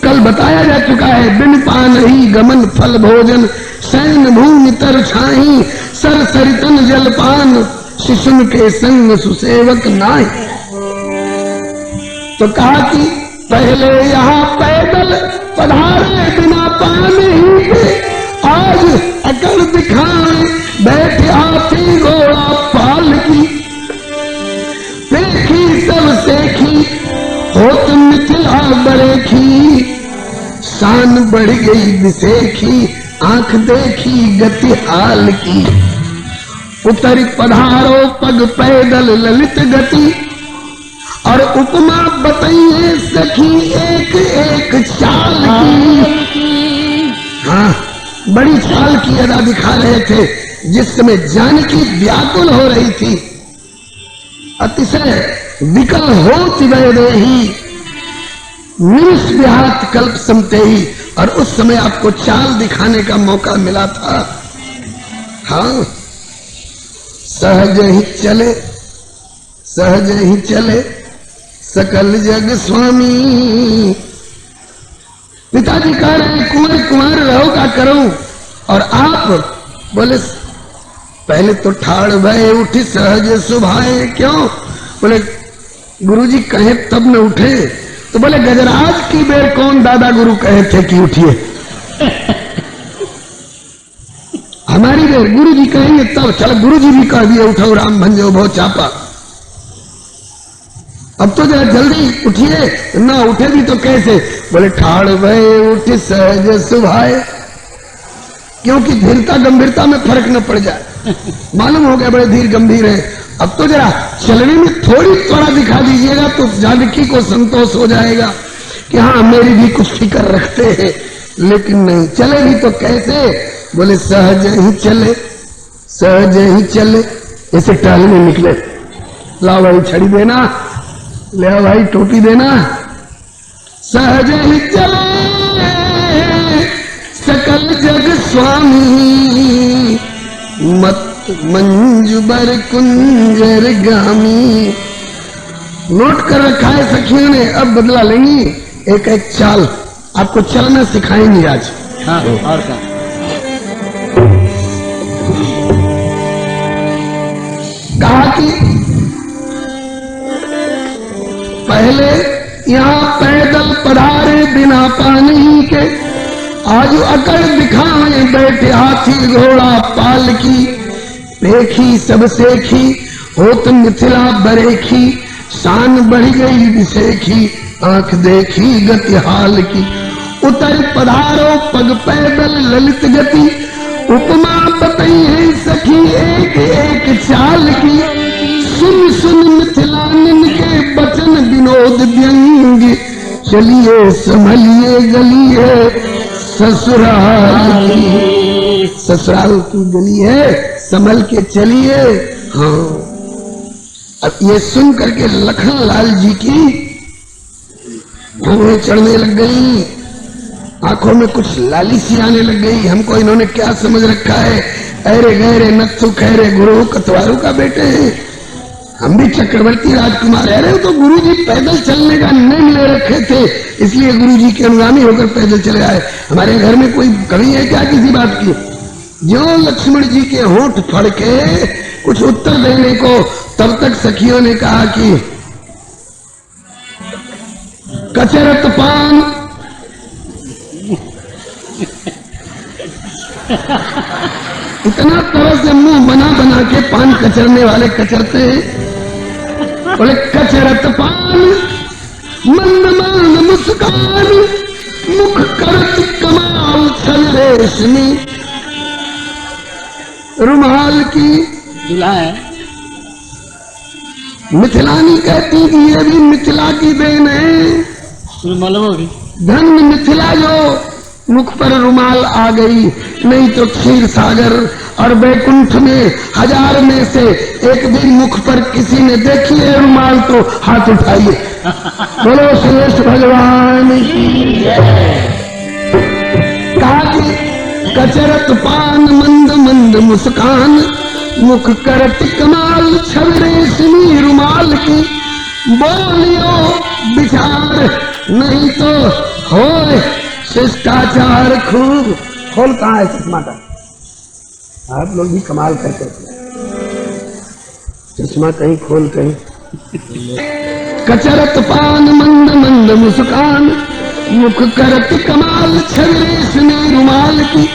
[SPEAKER 1] कल बताया जा चुका है, बिन पान ही गमन फल भोजन, सैन भूमि तर छाही, सर सरितन जलपान, शिशुन के संग सुसेवक नाई। तो कहा कि पहले यहाँ पैदल पधारे बिना पान ही के, आज अकल दिखाए बैठे हाथी घोड़ा पालकी। देखी सब सेखी होत मिथिला बरेखी, शान बढ़ गई विसेखी, आंख देखी गति हाल की। उतरी पधारो पग पैदल ललित गति, और उपमा बताइए सखी एक एक चाल की। हाँ, बड़ी चाल की अदा दिखा रहे थे, जिस समय जानकी व्याकुल हो रही थी, अतिशय विकल होती वैदेही, निमिष विहात कल्प समते ही। और उस समय आपको चाल दिखाने का मौका मिला था। हाँ, सहज ही चले, सहज ही चले सकल जग स्वामी। पिताजी कह रहे हैं कुंवर कुंवर रहो का करो, और आप बोले पहले तो ठाड़ भय उठ सहज सुभाए। क्यों? बोले गुरुजी कहे तब न उठे। तो बोले गजराज की बेर कौन दादा गुरु कहे थे कि उठिए। हमारी बेर गुरुजी कहेंगे तब। चलो गुरुजी भी कह दिए उठो राम भंजो भो चापा। अब तो जरा जल्दी उठिए। ना उठे भी तो कैसे? बोले ठाड़ भय उठ सहज सुभाए। क्योंकि धीरता गंभीरता में फर्क न पड़ जाए। मालूम हो गया बड़े धीर गंभीर है। अब तो जरा चलने में थोड़ी त्वरा दिखा दीजिएगा तो जानकी को संतोष हो जाएगा कि हाँ मेरी भी कुछ फिक्र रखते हैं। लेकिन नहीं, चले भी तो कैसे? बोले सहज ही चले, सहज ही चले। ऐसे टहलने निकले। लाओ भाई छड़ी देना, ले भाई टोपी देना। सहज ही चले सकल जग स्वामी, मत मंजुबर कुंजर गामी। नोट कर रखा है सखियों ने, अब बदला लेंगी। एक एक चाल आपको चलना सिखाएंगी आज।
[SPEAKER 2] हाँ, और क्या?
[SPEAKER 1] कहा कि पहले यहाँ पैदल पधारे बिना पानी के, आज अकड़ दिखाए बैठे हाथी घोड़ा पालकी। देखी सब सेखी होत मिथिला बरेखी, शान बढ़ गई विसेखी आंख देखी गति हाल की। उतर पधारो पग पैदल ललित गति, उपमा बताई है सखी एक एक चाल की। सुन सुन मिथिलानन के बचन विनोद व्यंग, चलिए संभलिए गलिए ससुराल की। ससुराल की गली है, संभल के चलिए। हाँ, अब ये सुन करके लखन लाल जी की भौहें चढ़ने लग गई, आंखों में कुछ लाली सी आने लग गई। हमको इन्होंने क्या समझ रखा है? अरे गहरे नत्थु खैरे गुरु कतवारू का बेटे हैं, हम भी चक्रवर्ती राजकुमार। अरे तो गुरुजी पैदल चलने का निर्णय ले रखे थे, इसलिए गुरुजी के अनुगामी होकर पैदल चले आए। हमारे घर में कोई कमी है क्या किसी बात की? जो लक्ष्मण जी के होंठ फड़के कुछ उत्तर देने को, तब तक सखियों ने कहा कि कचरत पान। इतना तरह से मुंह बना बना के पान कचरने वाले कचरते हैं। बोले कचरत पान मंद मंद मुस्कान, मुख करत कमाल छल रेशमी। रुमाल की
[SPEAKER 2] दूल्हा है।
[SPEAKER 1] मिथिलानी कहती कि ये भी मिथिला की देन है।
[SPEAKER 2] मालूम भी
[SPEAKER 1] धन मिथिला जो मुख पर रुमाल आ गई, नहीं तो क्षीर सागर और बैकुंठ में 1000 में से एक भी मुख पर किसी ने देखी है रुमाल तो हाथ उठाइए। बोलो शेष भगवान की जय। कहा कि कचरत पान मंद मंद मुस्कान, मुख करत कमाल छल रेशमी रुमाल की। बोलियो विचार नहीं तो होए शिष्टाचार खूब। खोल कहाँ है चश्मा का? आप लोग भी कमाल करते हैं, चश्मा कहीं खोल कहीं। कचरत पान मंद मंद मुस्कान, मुख करत कमाल छल रेशमी रुमाल की।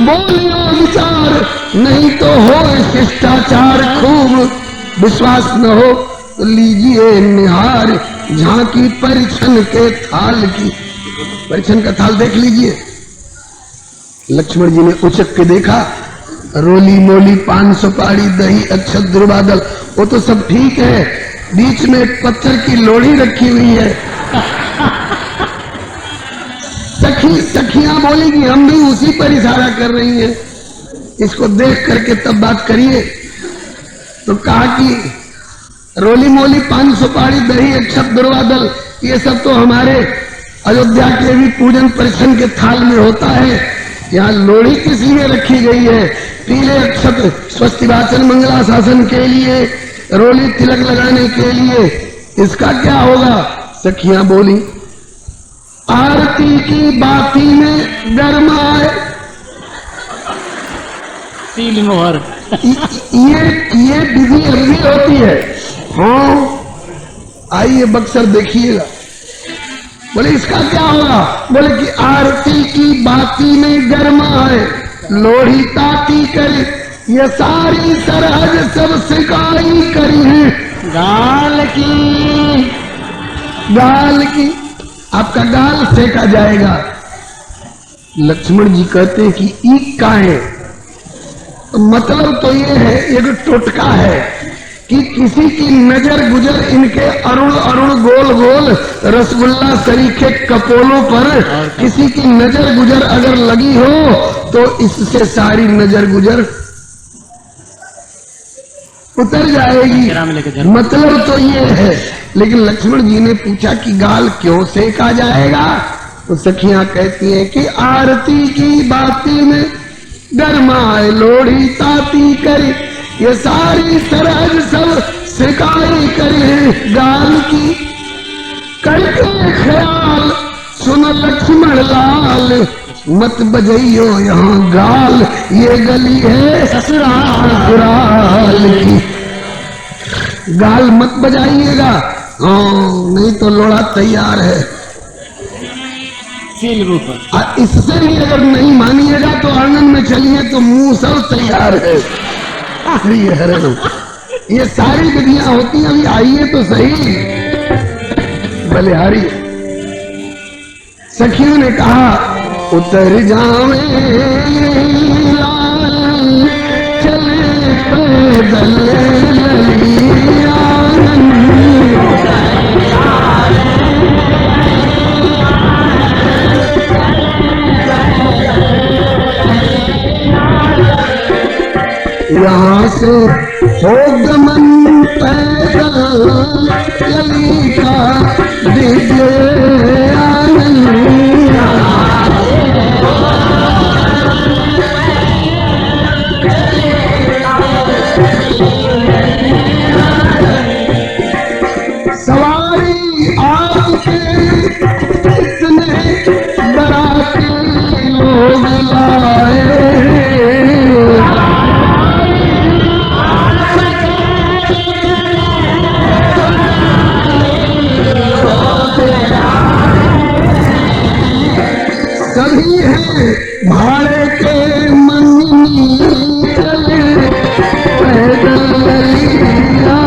[SPEAKER 1] बोलियो विचार नहीं तो हो शिष्टाचार खूब। विश्वास न हो तो लीजिए निहार झांकी परिछन के थाल की। परिछन का थाल देख लीजिए। लक्ष्मण जी ने उचक के देखा, रोली मोली पान सुपारी दही अक्षत दुर्बादल, वो तो सब ठीक है, बीच में पत्थर की लोढ़ी रखी हुई है। सखियां बोलेगी हम भी उसी पर इशारा कर रही हैं, इसको देख करके तब बात करिए। तो कहा कि रोली मोली पान सुपारी दही अक्षत दुर्वादल, ये सब तो हमारे अयोध्या के भी पूजन परिछन के थाल में होता है। यहाँ लोढ़ी किस लिए रखी गई है? पीले अक्षत स्वस्तिवाचन मंगलाशासन के लिए, रोली तिलक लगाने के लिए। इसका क्या होगा? सखियां बोली आरती की बाती में गरमाए।
[SPEAKER 2] सील मोहर
[SPEAKER 1] ये विधि ऐसी होती है। हाँ आइए बक्सर देखिएगा। बोले इसका क्या होगा? बोले कि आरती की बाती में गरमाए, लोढ़ी ताती करे, ये सारी सरहद सब सिकाई करी है।
[SPEAKER 2] गाल की
[SPEAKER 1] आपका गाल सेका जाएगा। लक्ष्मण जी कहते हैं कि ईक का है, तो मतलब तो ये है, एक टोटका है कि किसी की नजर गुजर इनके अरुण अरुण गोल गोल रसगुल्ला सरीखे कपोलों पर किसी की नजर गुजर अगर लगी हो तो इससे सारी नजर गुजर उतर जाएगी। मतलब तो ये है। लेकिन लक्ष्मण जी ने पूछा कि गाल क्यों सेका जाएगा? तो सखियां कहती हैं कि आरती की बाती में गरमाए, लोढ़ी ताती करी, ये सारी सरहद सब सिकाई करी। गाल की करके ख्याल सुन लक्ष्मण लाल, मत बजइयो यहाँ गाल, ये गली है ससुराल की। गाल मत बजाइएगा, नहीं तो लोड़ा तैयार है। इससे भी अगर नहीं मानिएगा तो आंगन में चलिए तो मुंह सब तैयार है। ये सारी विधियां होती हैं। अभी आइए तो सही बलिहारी। सखियों ने कहा उतर जावे लाल, चले पैदल ललिया। यहाँ से हो गमन पैदल ललिता दिव्य आनंद। सवारी आपके इतने बराती लोग लाए, सभी हैं भाड़े के मंगनी, चले पैदल ललिया।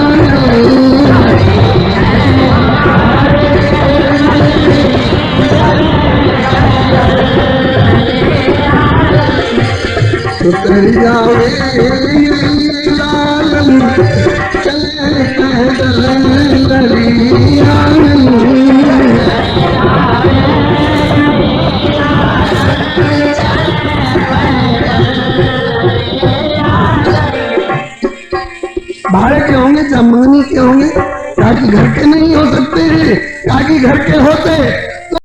[SPEAKER 1] उतर जावे लाल, चले पैदल ललिया। भाड़े के होंगे चाहे मंगनी के होंगे, ताकि घर के नहीं हो सकते हैं। ताकि घर के होते